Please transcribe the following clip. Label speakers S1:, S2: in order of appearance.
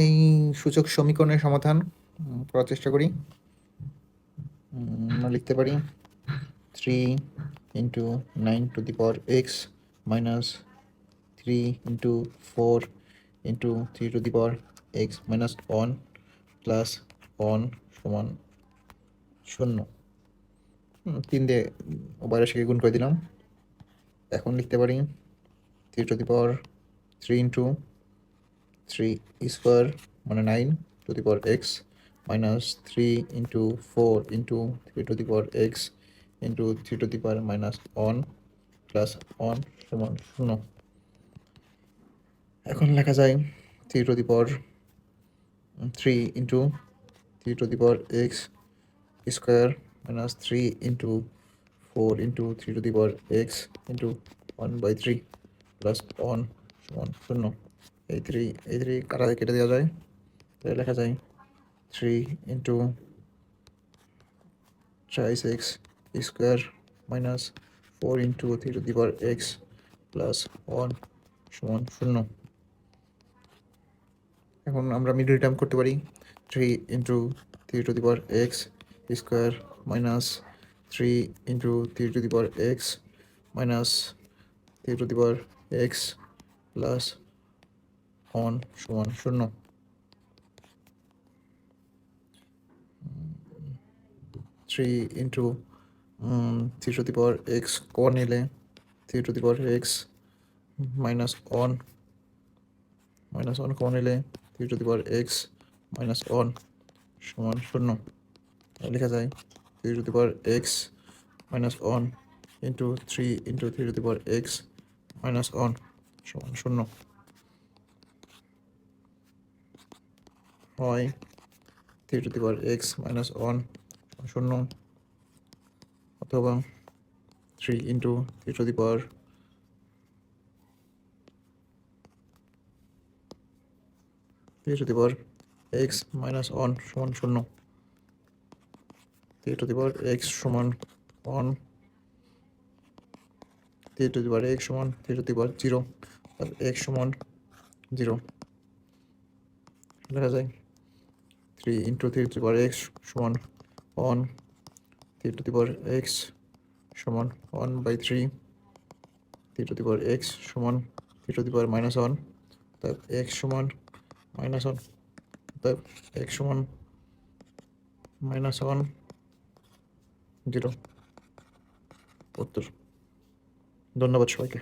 S1: এই সূচক সমীকরণের সমাধান করার চেষ্টা করি। আমরা লিখতে পারি 3 × 9 to the power x minus 3 × 4 × 3 to the power x minus 1 plus 1 সমান 0। 3 দিয়ে বাইরের সাথে গুণ করে দিলাম। এখন লিখতে পারি 3 to the power 3 × 3 স্কোয়ার মানে 9 to the power x minus 3 × 4 × 3 to the power x into 3 to the power minus 1 plus 1 সমান 0। এখন লেখা যায় 3 to the power 3 × 3 to the power x square minus 3 × 4 × 3 to the power x into 1/3 plus 1 সমান 0। এই 3 কাটা কেটে দেওয়া যায়, তাহলে লেখা যায় 3 × 4x square minus 4 × 3 to the power x plus 1 সমান 0। এখন আমরা মিডল টার্ম করতে পারি 3 × 3 to the power x square minus 3 × 3 to the power x minus 3 to the power x plus 1 সমান 0। 3 × 3 to the power x common নিলে 3 to the power x minus 1 common নিলে 3 to the power x minus 1 সমান 0। লেখা যায় 3 to the power x minus 1 into 3 × 3 to the power x minus 1 সমান 0। হয় 3 to the power x minus 1 0 অথবা 3 × 3 to the power x minus 1 সমান 0। 3 to the power x সমান 1, 3 to the power x সমান 3 to the power 0, R x সমান 0। লেখা যায় 3 × 3 to the power x সমান 1, 3 to the power x সমান 1/3, 3 to the power x সমান 3 to the power minus 1, তাই x সমান -1, তাই x সমান -1 0 উত্তর। ধন্যবাদ সবাইকে।